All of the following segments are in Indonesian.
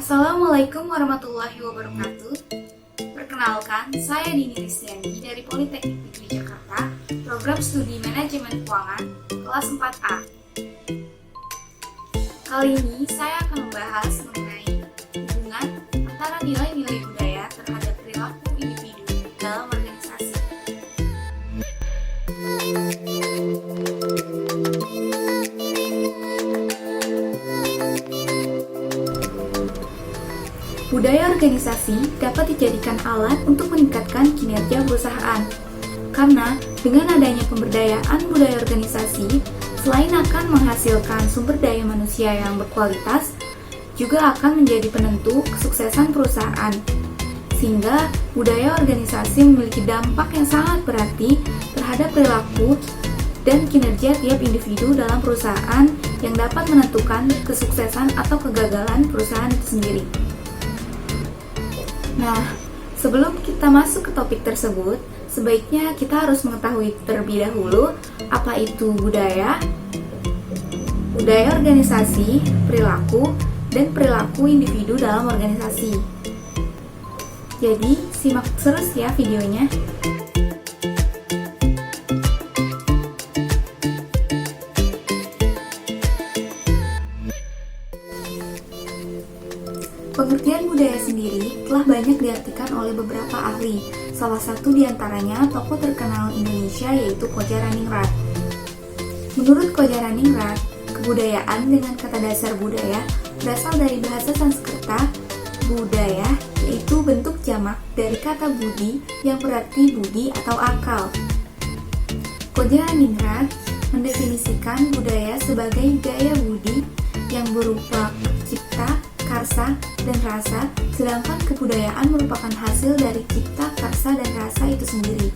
Assalamualaikum warahmatullahi wabarakatuh. Perkenalkan, saya Dini Ristiani dari Politeknik Negeri Jakarta, Program Studi Manajemen Keuangan, kelas 4A. Kali ini saya akan membahas mengenai hubungan antara nilai-nilai budaya terhadap perilaku individu dalam organisasi. Budaya organisasi dapat dijadikan alat untuk meningkatkan kinerja perusahaan. Karena dengan adanya pemberdayaan budaya organisasi, selain akan menghasilkan sumber daya manusia yang berkualitas, juga akan menjadi penentu kesuksesan perusahaan. Sehingga budaya organisasi memiliki dampak yang sangat berarti terhadap perilaku dan kinerja tiap individu dalam perusahaan yang dapat menentukan kesuksesan atau kegagalan perusahaan itu sendiri. Nah, sebelum kita masuk ke topik tersebut, sebaiknya kita harus mengetahui terlebih dahulu apa itu budaya organisasi, perilaku, dan perilaku individu dalam organisasi. Jadi, simak terus ya videonya. Pengertian budaya sendiri telah banyak diartikan oleh beberapa ahli. Salah satu diantaranya tokoh terkenal Indonesia yaitu Kodjaraningrat. Menurut Kodjaraningrat, kebudayaan dengan kata dasar budaya berasal dari bahasa Sanskerta budaya, yaitu bentuk jamak dari kata budi yang berarti budi atau akal. Kodjaraningrat mendefinisikan budaya sebagai gaya budi yang berupa cipta, karsa, dan rasa, sedangkan kebudayaan merupakan hasil dari cipta, karsa, dan rasa itu sendiri.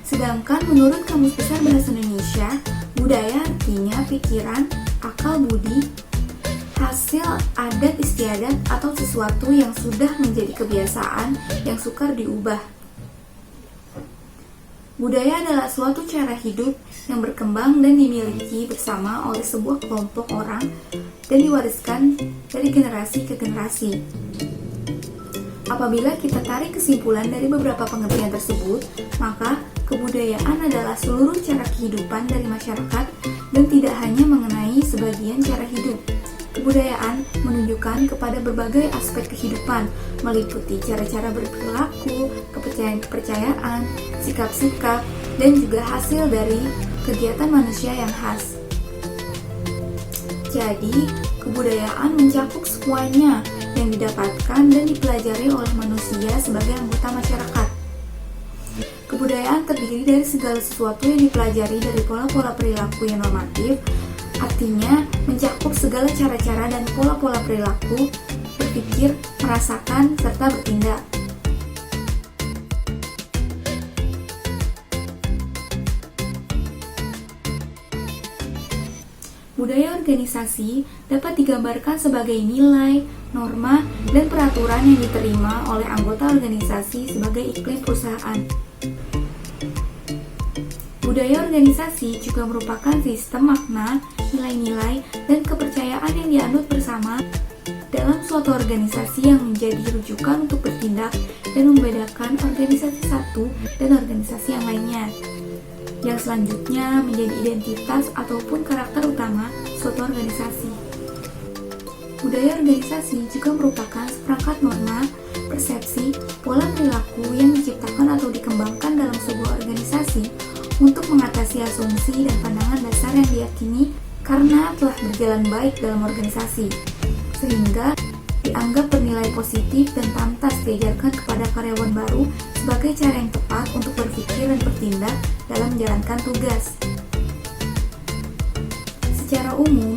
Sedangkan menurut Kamus Besar Bahasa Indonesia, budaya artinya pikiran, akal budi, hasil adat istiadat atau sesuatu yang sudah menjadi kebiasaan yang sukar diubah. Budaya adalah suatu cara hidup yang berkembang dan dimiliki bersama oleh sebuah kelompok orang dan diwariskan dari generasi ke generasi. Apabila kita tarik kesimpulan dari beberapa pengertian tersebut, maka kebudayaan adalah seluruh cara kehidupan dari masyarakat dan tidak hanya mengenai sebagian cara hidup. Kebudayaan menunjukkan kepada berbagai aspek kehidupan, meliputi cara-cara berperilaku, kepercayaan, sikap-sikap, dan juga hasil dari kegiatan manusia yang khas. Jadi, kebudayaan mencakup semuanya yang didapatkan dan dipelajari oleh manusia sebagai anggota masyarakat. Kebudayaan terdiri dari segala sesuatu yang dipelajari dari pola-pola perilaku yang normatif, artinya mencakup segala cara-cara dan pola-pola perilaku, berpikir, merasakan, serta bertindak. Budaya organisasi dapat digambarkan sebagai nilai, norma, dan peraturan yang diterima oleh anggota organisasi sebagai iklim perusahaan. Budaya organisasi juga merupakan sistem makna, nilai-nilai, dan kepercayaan yang dianut bersama dalam suatu organisasi yang menjadi rujukan untuk bertindak dan membedakan organisasi satu dan organisasi yang lainnya, yang selanjutnya menjadi identitas ataupun karakter utama suatu organisasi. Budaya organisasi juga merupakan seperangkat norma, persepsi, pola perilaku yang diciptakan atau dikembangkan dalam sebuah organisasi untuk mengatasi asumsi dan pandangan dasar yang diyakini karena telah berjalan baik dalam organisasi, sehingga dianggap bernilai positif dan pantas diajarkan kepada karyawan baru sebagai cara yang tepat untuk berpikir dan bertindak dalam menjalankan tugas. Secara umum,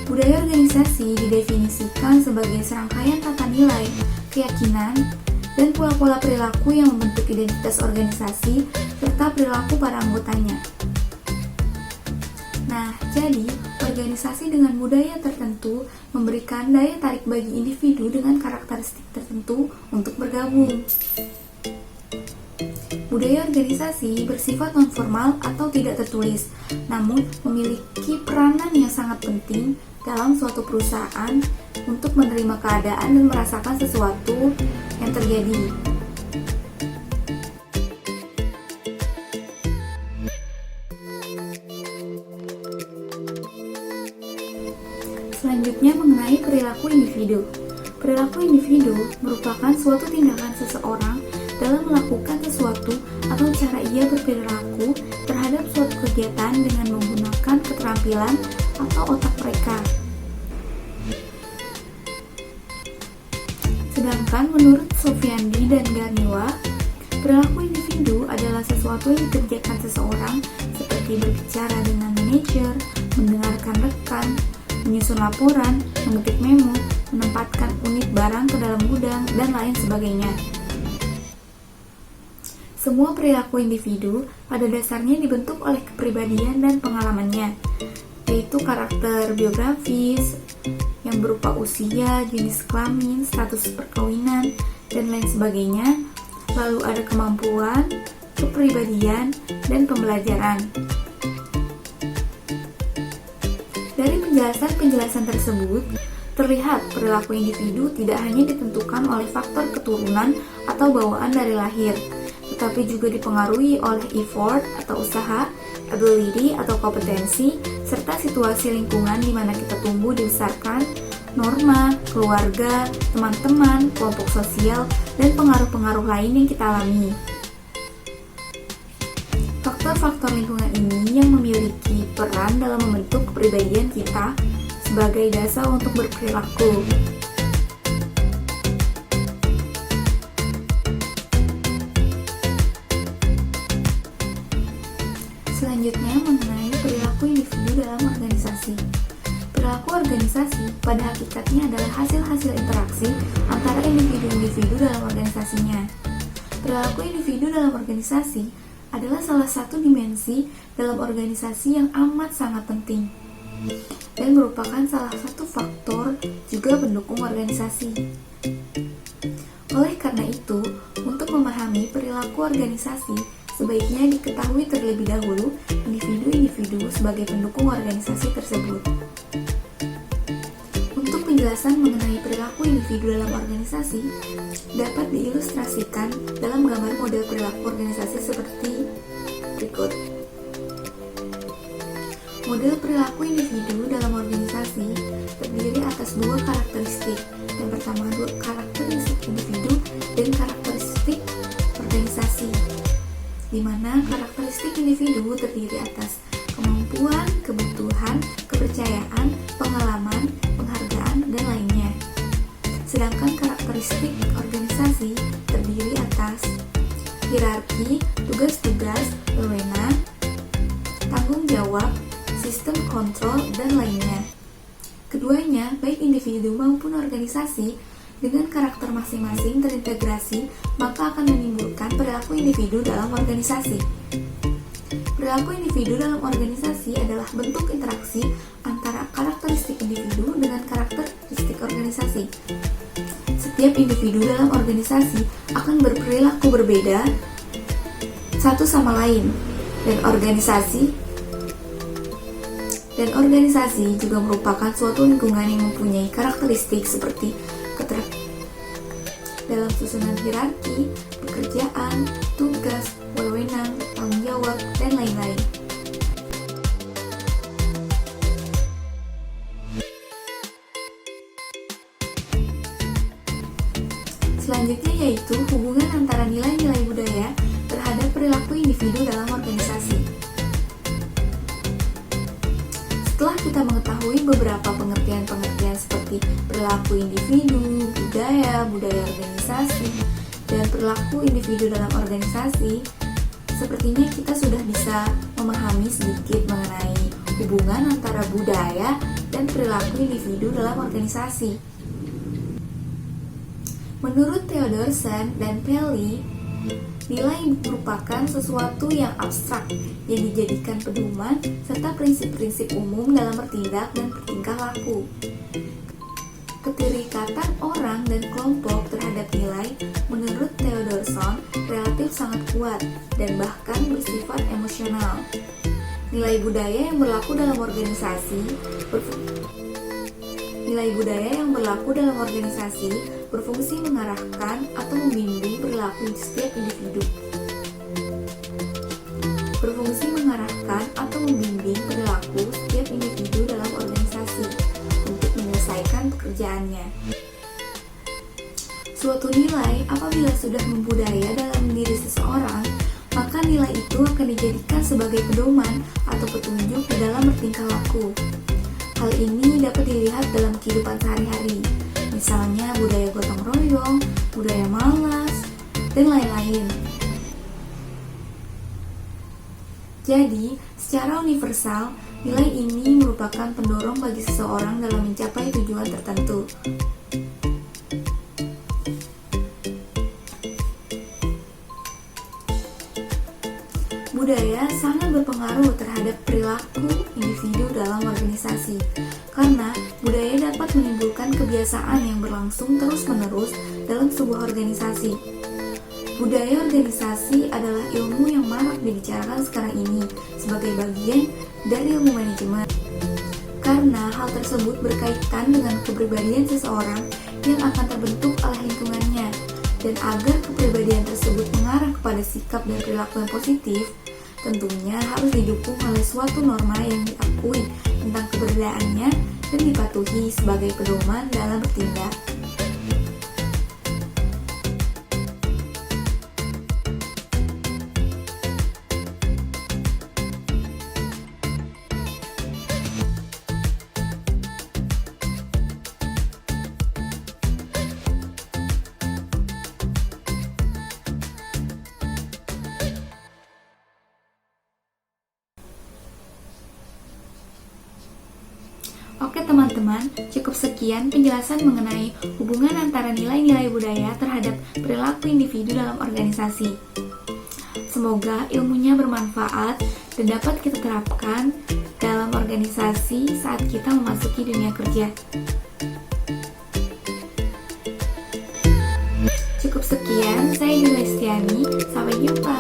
budaya organisasi didefinisikan sebagai serangkaian tata nilai, keyakinan, dan pola-pola perilaku yang membentuk identitas organisasi serta perilaku para anggotanya. Nah, jadi organisasi dengan budaya tertentu memberikan daya tarik bagi individu dengan karakteristik tertentu untuk bergabung. Budaya organisasi bersifat non-formal atau tidak tertulis, namun memiliki peranan yang sangat penting dalam suatu perusahaan untuk menerima keadaan dan merasakan sesuatu yang terjadi. Selanjutnya mengenai perilaku individu. Perilaku individu merupakan suatu tindakan seseorang dalam melakukan sesuatu atau cara ia berperilaku terhadap suatu kegiatan dengan menggunakan keterampilan atau otak mereka. Sedangkan menurut Sofiandi dan Garniwa, perilaku individu adalah sesuatu yang dikerjakan seseorang seperti berbicara dengan manajer, mendengarkan rekan, menyusun laporan, mengetik memo, menempatkan unit barang ke dalam gudang, dan lain sebagainya. Semua perilaku individu pada dasarnya dibentuk oleh kepribadian dan pengalamannya, yaitu karakter biografis yang berupa usia, jenis kelamin, status perkawinan, dan lain sebagainya. Lalu ada kemampuan, kepribadian, dan pembelajaran. Dari penjelasan-penjelasan tersebut, terlihat perilaku individu tidak hanya ditentukan oleh faktor keturunan atau bawaan dari lahir, tetapi juga dipengaruhi oleh effort atau usaha, ability atau kompetensi, serta situasi lingkungan di mana kita tumbuh dibesarkan, norma, keluarga, teman-teman, kelompok sosial, dan pengaruh-pengaruh lain yang kita alami. Faktor-faktor lingkungan ini yang memiliki peran dalam membentuk kepribadian kita sebagai dasar untuk berperilaku. Selanjutnya mengenai perilaku individu dalam organisasi. Perilaku organisasi pada hakikatnya adalah hasil-hasil interaksi antara individu-individu dalam organisasinya. Perilaku individu dalam organisasi adalah salah satu dimensi dalam organisasi yang amat sangat penting dan merupakan salah satu faktor juga pendukung organisasi. Oleh karena itu, untuk memahami perilaku organisasi, sebaiknya diketahui terlebih dahulu individu-individu sebagai pendukung organisasi tersebut. Untuk penjelasan mengenai perilaku individu dalam organisasi dapat diilustrasikan dalam gambar model perilaku organisasi seperti berikut. Model perilaku individu dalam organisasi terdiri atas dua karakteristik. Yang pertama, dua karakteristik individu dan karakteristik organisasi, di mana karakteristik individu terdiri atas kemampuan, kebutuhan, kepercayaan, pengalaman, penghargaan, dan lainnya. Sedangkan karakteristik organisasi terdiri atas hierarki, tugas-tugas, wewenang, tanggung jawab, sistem kontrol, dan lainnya. Keduanya, baik individu maupun organisasi, dengan karakter masing-masing terintegrasi, maka akan menimbulkan perilaku individu dalam organisasi. Perilaku individu dalam organisasi adalah bentuk interaksi antara karakteristik individu dengan karakteristik organisasi. Setiap individu dalam organisasi akan berperilaku berbeda satu sama lain, dan organisasi juga merupakan suatu lingkungan yang mempunyai karakteristik seperti dalam susunan hierarki, pekerjaan, tugas, wewenang, tanggung jawab, dan lain-lain. Selanjutnya yaitu hubungan antara nilai-nilai budaya terhadap perilaku individu dalam organisasi. Setelah kita mengetahui beberapa pengertian-pengertian seperti perilaku individu, budaya organisasi, dan perilaku individu dalam organisasi, sepertinya kita sudah bisa memahami sedikit mengenai hubungan antara budaya dan perilaku individu dalam organisasi. Menurut Theodorson dan Pelly, nilai merupakan sesuatu yang abstrak yang dijadikan pedoman serta prinsip-prinsip umum dalam bertindak dan bertingkah laku. Keterikatan orang dan kelompok terhadap nilai menurut Theodorson relatif sangat kuat dan bahkan bersifat emosional. Nilai budaya yang berlaku dalam organisasi Nilai budaya yang berlaku dalam organisasi berfungsi mengarahkan atau membimbing perilaku setiap individu. Berfungsi mengarahkan atau membimbing perilaku setiap individu dalam organisasi untuk menyelesaikan pekerjaannya. Suatu nilai apabila sudah membudaya dalam diri seseorang, maka nilai itu akan dijadikan sebagai pedoman atau petunjuk di dalam bertingkah laku. Hal ini dapat dilihat dalam kehidupan sehari-hari, misalnya budaya gotong royong, budaya malas, dan lain-lain. Jadi, secara universal, nilai ini merupakan pendorong bagi seseorang dalam mencapai tujuan tertentu. Budaya sangat berpengaruh terhadap perilaku individu dalam organisasi, karena budaya dapat menimbulkan kebiasaan yang berlangsung terus-menerus dalam sebuah organisasi. Budaya organisasi adalah ilmu yang marak dibicarakan sekarang ini sebagai bagian dari ilmu manajemen, karena hal tersebut berkaitan dengan kepribadian seseorang yang akan terbentuk oleh lingkungannya, dan agar kepribadian tersebut mengarah kepada sikap dan perilaku yang positif, tentunya harus didukung oleh suatu norma yang diakui tentang keberadaannya dan dipatuhi sebagai pedoman dalam bertindak. Oke teman-teman, cukup sekian penjelasan mengenai hubungan antara nilai-nilai budaya terhadap perilaku individu dalam organisasi. Semoga ilmunya bermanfaat dan dapat kita terapkan dalam organisasi saat kita memasuki dunia kerja. Cukup sekian, saya Dila Estiani, sampai jumpa.